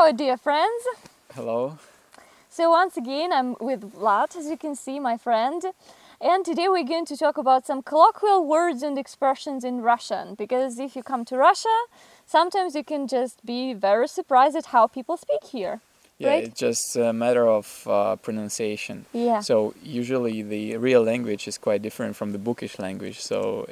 Hello, dear friends. Hello. So once again, I'm with Vlad, as you can see, my friend. And today we're going to talk about some colloquial words and expressions in Russian. Because if you come to Russia, sometimes you can just be very surprised at how people speak here. Yeah, Right? it's just a matter of pronunciation. Yeah. So usually the real language is quite different from the bookish language.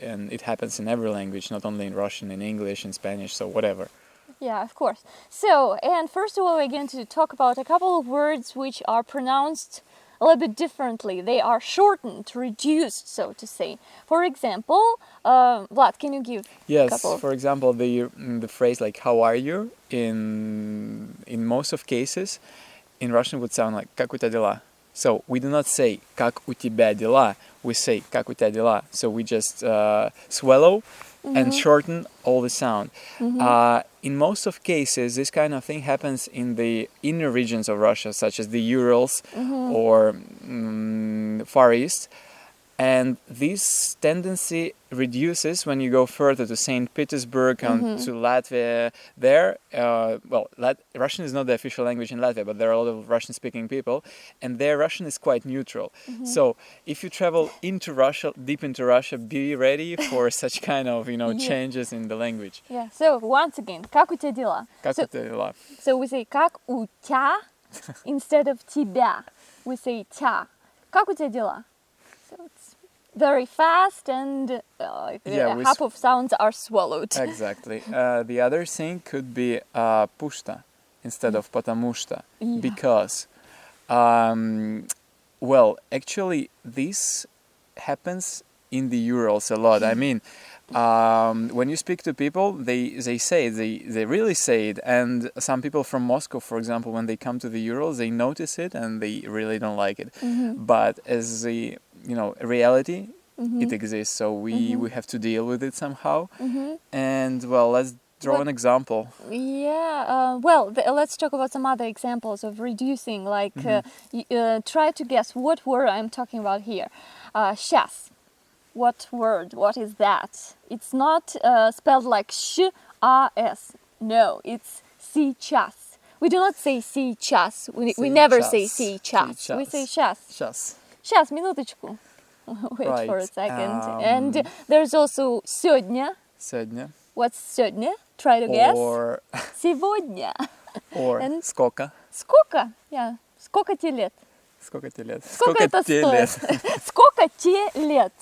And it happens in every language, not only in Russian, in English, in Spanish, so whatever. Yeah, of course. So, and first of all, we're going to talk about a couple of words which are pronounced a little bit differently. They are shortened, reduced, so to say. For example, Vlad, can you give a couple Yes, of... for example, the phrase like "How are you?" in most of cases in Russian would sound like "Как у тебя дела?" So we do not say "Как у тебя дела?" We say "Как у тебя дела?" So we just swallow and shorten all the sound. In most of cases, this kind of thing happens in the inner regions of Russia, such as the Urals or Far East. And this tendency reduces when you go further to St. Petersburg and to Latvia. There, Russian is not the official language in Latvia, but there are a lot of Russian-speaking people, and their Russian is quite neutral. So if you travel into Russia, deep into Russia, be ready for such kind of, changes in the language. Yeah, so once again, как у тебя дела? Как у тебя дела? So we say как у тебя instead of тебя. We say тя. Как у тебя дела? So it's very fast and half of sounds are swallowed. Exactly. The other thing could be pushta instead of потому что. Yeah. Because, actually this happens in the Urals a lot. I mean, when you speak to people, they really say it. And some people from Moscow, for example, when they come to the Urals, they notice it and they really don't like it. But as the reality, it exists, so we have to deal with it somehow. And let's draw an example. Yeah, let's talk about some other examples of reducing, like try to guess what word I'm talking about here. Щас. What word? What is that? It's not spelled like sh-a-s. No, it's сейчас. We do not say сейчас. We never say сейчас. We say щас. Щас, минуточку. Wait Right. for a second. And there's also сегодня. Сегодня. What's сегодня? Try to guess. Or Сегодня. Or And сколько? Сколько? Yeah. Сколько тебе лет? Сколько тебе лет? Сколько это тебе стоит? лет? Сколько тебе лет?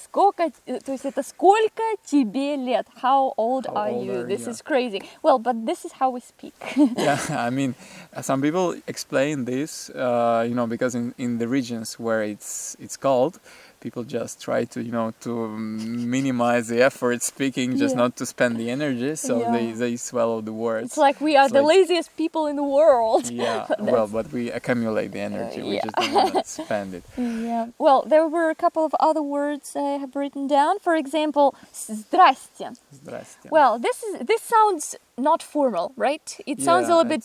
То есть это сколько тебе лет? How old are you? This is crazy. Well, but this is how we speak. Yeah, I mean, some people explain this, because in the regions where it's cold, people just try to, to minimize the effort speaking, just not to spend the energy, so they swallow the words. It's like we are the laziest people in the world. Yeah, but we accumulate the energy, we just don't want to spend it. Yeah, well, there were a couple of other words I have written down. For example, здрасте. Здрасте. Well, this sounds not formal, right? It sounds a little bit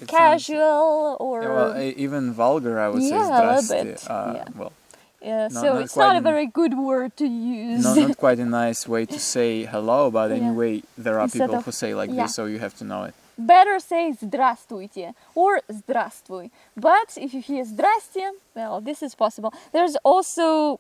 casual or... even vulgar, I would say, здрасте. So it's not a very good word to use. Not quite a nice way to say hello, but anyway, there are people who say like this, so you have to know it. Better say здравствуйте or здравствуй. But if you hear здрасте, well, this is possible. There's also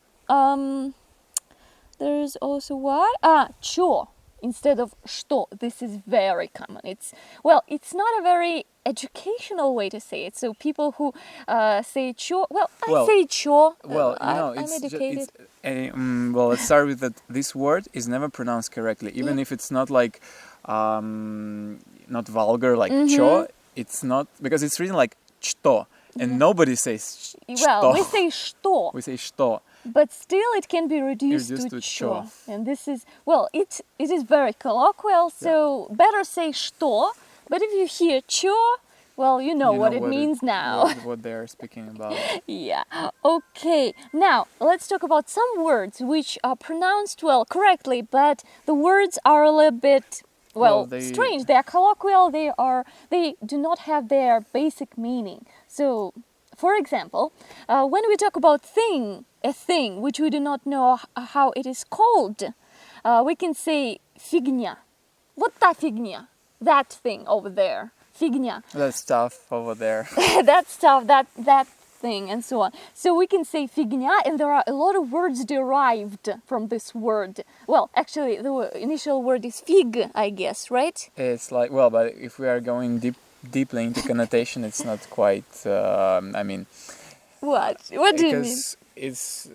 what? Чё instead of что. This is very common. It's not a very educational way to say it. So people who say чё, I say чё. I'm educated. Let's start with that. This word is never pronounced correctly, even if it's not like not vulgar like чё. It's not, because it's written like что, and nobody says что. Well, we say что. We say что. But still, it can be reduced to чё. And this is, it is very colloquial, so better say что. But if you hear чё, well, you know what it means now. What they're speaking about. Yeah. Okay. Now, let's talk about some words which are pronounced, correctly, but the words are a little bit, strange. They are colloquial. They do not have their basic meaning. So, for example, when we talk about a thing which we do not know how it is called, we can say фигня. Вот та фигня. That thing over there. фигня. That stuff over there. That stuff, that thing, and so on. So we can say фигня, and there are a lot of words derived from this word. Well, actually, the initial word is fig, I guess, right? It's like, well, but if we are going deeply into connotation, it's not quite. I mean, What? What do you mean? because it's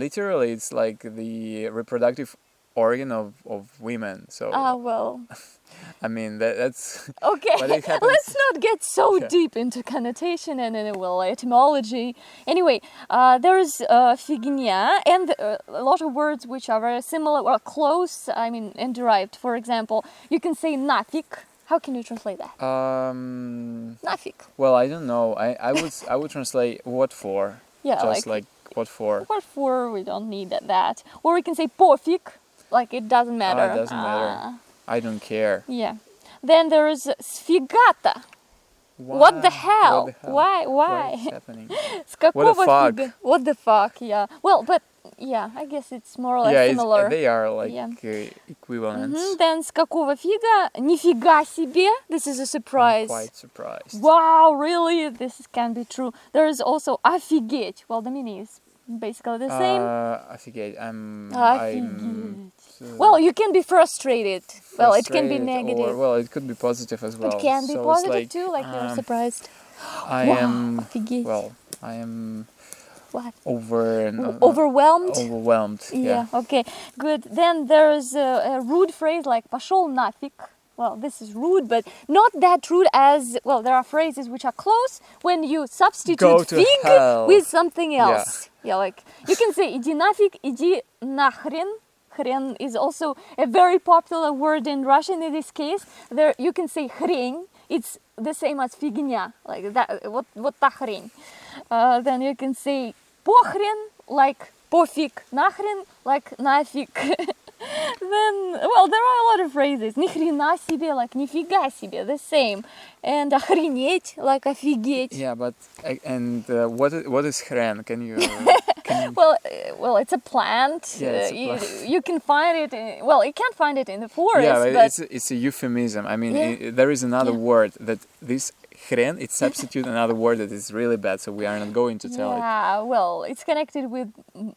literally it's like the reproductive organ of women. So Ah, well. I mean that's. Okay, But it happens. let's not get so Yeah. deep into connotation and well, etymology. Anyway, there's фигня and a lot of words which are very similar or close, I mean, and derived. For example, you can say нафиг. How can you translate that? Нафиг. Well, I don't know. I would translate what for. Yeah, Just like what for. What for? We don't need that. Or we can say пофиг, like it doesn't matter. It doesn't matter. I don't care. Yeah. Then there is сфигата. What the hell? What the hell? Why? What is happening? С какого fuck? фига? What the fuck? Yeah. Well, but yeah, I guess it's more or less Yeah, similar. they are like Yeah. Equivalents. Then с какого фига? Нифига себе. This is a surprise. I'm quite surprised. Wow, really? This can be true. There is also офигеть. Well, the meaning is basically the same. Офигеть. I'm Well, you can be frustrated. Well, it can be frustrated, negative. Or, well, it could be positive as well. It can be So it's positive like, too, like you're surprised. I Wow, am. офигеть. Well, I am What? overwhelmed. Overwhelmed? Yeah. Okay, good. Then there's a rude phrase like пошел нафиг. Well, this is rude, but not that rude as, well, there are phrases which are close when you substitute Go to fig hell. with something else. Yeah, like you can say иди нафиг, иди нахрен. Хрен is also a very popular word in Russian in this case. There you can say хрень. It's the same as фигня, like that. Вот та хрень. Then you can say похрен, like пофиг, нахрен, like нафиг. Then, well, there are a lot of phrases. Ни хрена себе, like нифига себе, the same. And охренеть, like офигеть. Yeah, but what is хрен? Can you? Well, it's a plant. Yeah, it's a plant. You can find it. You can't find it in the forest. Yeah, but it's a euphemism. I mean, Yeah. there is another word that this хрен, it substitutes another word that is really bad, so we are not going to tell it. yeah, well, it's connected with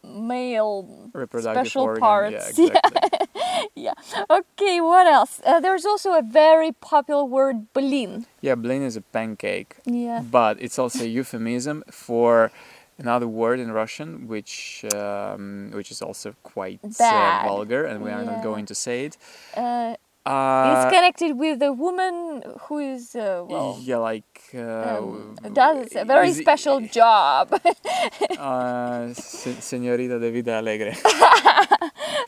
male Reproductive special organ. parts. Yeah, exactly. Yeah. Okay, what else? There's also a very popular word, блин. Yeah, blin is a pancake. Yeah. But it's also a euphemism for another word in Russian, which is also quite Bad. vulgar, and we are not Yeah. going to say it. It's connected with a woman who is, well, yeah, like does a very is it- special job. Señorita de vida alegre.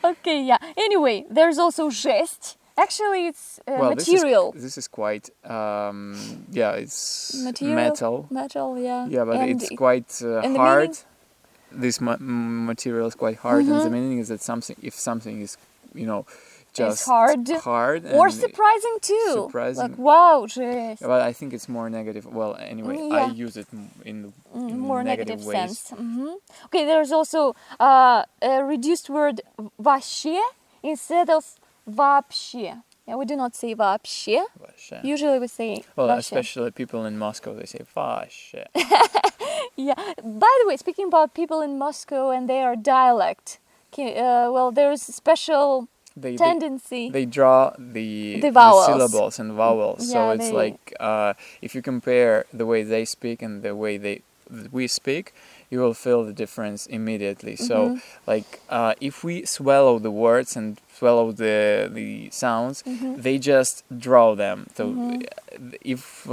Okay, yeah. Anyway, there's also жесть. Actually, it's Well, material. This is quite yeah, it's Material. metal. Metal, yeah. Yeah, but And it's quite and the hard. meaning? This material is quite hard, and the meaning is that if something is, just hard. Or and surprising too. surprising. Like, wow, жесть. Well, I think it's more negative. Well, anyway, I Yeah. use it in More negative ways. sense. Okay, there's also a reduced word вообще instead of вообще. Yeah, we do not say вообще. Вообще. Usually we say Well, вообще. especially people in Moscow, they say вообще. Yeah. By the way, speaking about people in Moscow and their dialect, well, there's special tendency. They draw the vowels. syllables and vowels. Yeah, So it's like if you compare the way they speak and the way we speak, you will feel the difference immediately. So like if we swallow the words and swallow the sounds, they just draw them. So if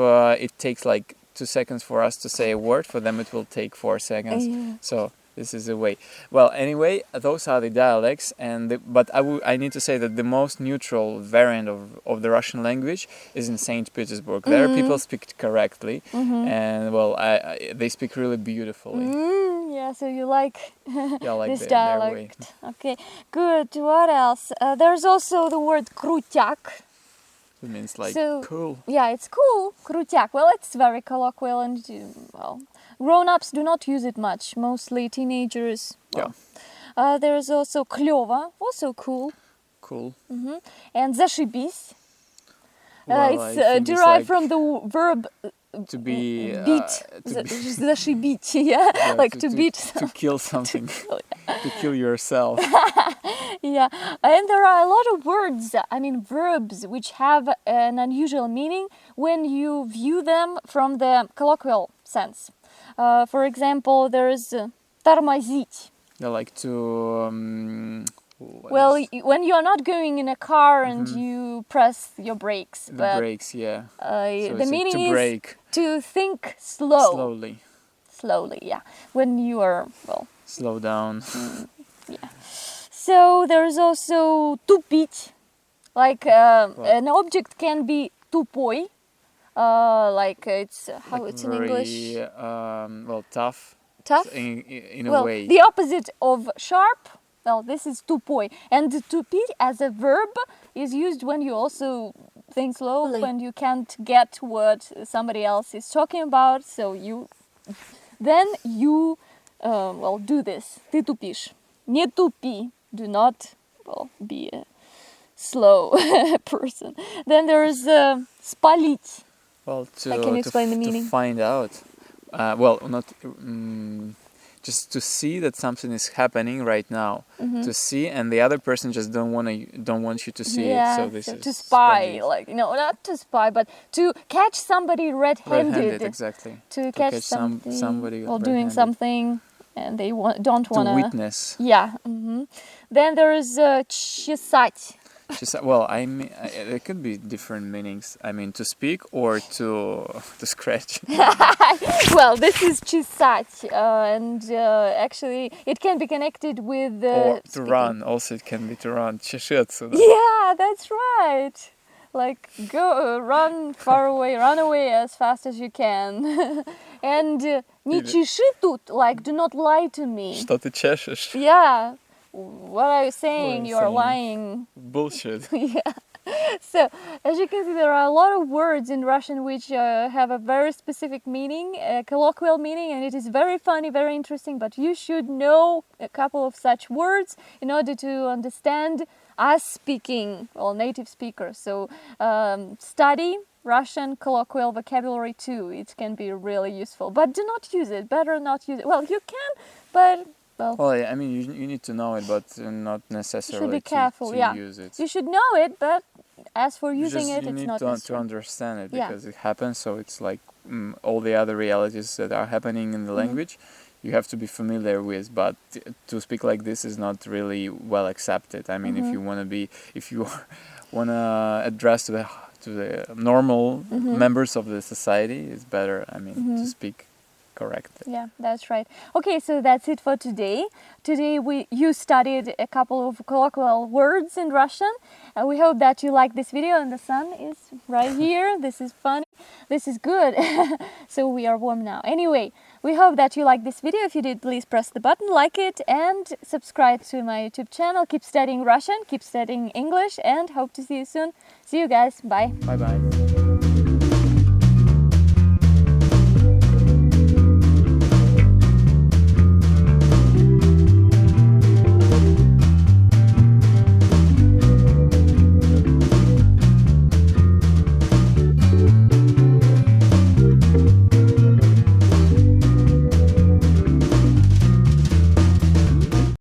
it takes like 2 seconds for us to say a word, for them it will take 4 seconds. So this is the way. Well, anyway, those are the dialects, but I need to say that the most neutral variant of the Russian language is in Saint Petersburg. There people speak correctly, and well, they speak really beautifully. Yeah, so you like Yeah, like this their way. dialect. Okay, good. What else? There's also the word крутяк. It means like So- cool. Yeah, it's cool. Крутяк. Well, it's very colloquial and, well, grown-ups do not use it much. Mostly teenagers. Well. There's also клёво, also cool. Cool. And зашибись. Well, It's I think it's derived like from the verb to be beat, to be, zashibить, yeah, yeah, like to beat. to kill something, to kill yourself. Yeah, and there are a lot of words, I mean verbs, which have an unusual meaning when you view them from the colloquial sense. For example, there is тормозить. Yeah, like to Well, when you're not going in a car and you press your brakes, the but brakes, yeah. So the it's like meaning to is brake to think slowly, slowly, yeah, when you are, well, slow down. yeah. So there's also тупить, like an object can be тупой, like it's how Like it's in very English, well, tough. tough. In a Well, way. the opposite of sharp. Well, this is тупой, and тупить as a verb is used when you also think slowly, when you can't get what somebody else is talking about. So you well, do this. Ты тупишь. Не тупи. Do not, well, be a slow person. Then there is спалить. Well, Can you explain the meaning? To find out. Well, not just to see that something is happening right now. To see, and the other person just don't want you to see it. So this is to spy, spalить. like, not to spy, but to catch somebody red-handed. Red-handed, exactly. To catch somebody while doing red-handed. something, and they don't want to witness. Yeah. Then there is чесать. Well, I mean, there could be different meanings. I mean, to speak or to scratch. Well, this is чесать, and actually it can be connected with Or to speaking. run. Also, it can be to run. Чеши отсюда. Yeah, that's right. Like, go, run far away, run away as fast as you can. And не чеши тут, like, do not lie to me. Что ты чешешь? Yeah. What are you saying? I'm You're saying lying. Bullshit. Yeah. So, as you can see, there are a lot of words in Russian which have a very specific meaning, a colloquial meaning, and it is very funny, very interesting, but you should know a couple of such words in order to understand us speaking, well, native speakers. So, study Russian colloquial vocabulary too. It can be really useful, but do not use it. Better not use it. Well, you can, but... Well, yeah, I mean, you need to know it, but not necessarily you should be careful, to yeah. use it. You should know it, but as for using you it's need not to necessary. understand it Yeah. because it happens. So it's like all the other realities that are happening in the language, you have to be familiar with. But to speak like this is not really well accepted. I mean, if you want to address to the normal members of the society, it's better. I mean, to speak correctly. Yeah, that's right. Okay, so that's it for today. Today you studied a couple of colloquial words in Russian. We hope that you like this video, and the sun is right here. This is funny. This is good. So we are warm now. Anyway, we hope that you like this video. If you did, please press the button, like it, and subscribe to my YouTube channel. Keep studying Russian, keep studying English, and hope to see you soon. See you guys. Bye. Bye-bye.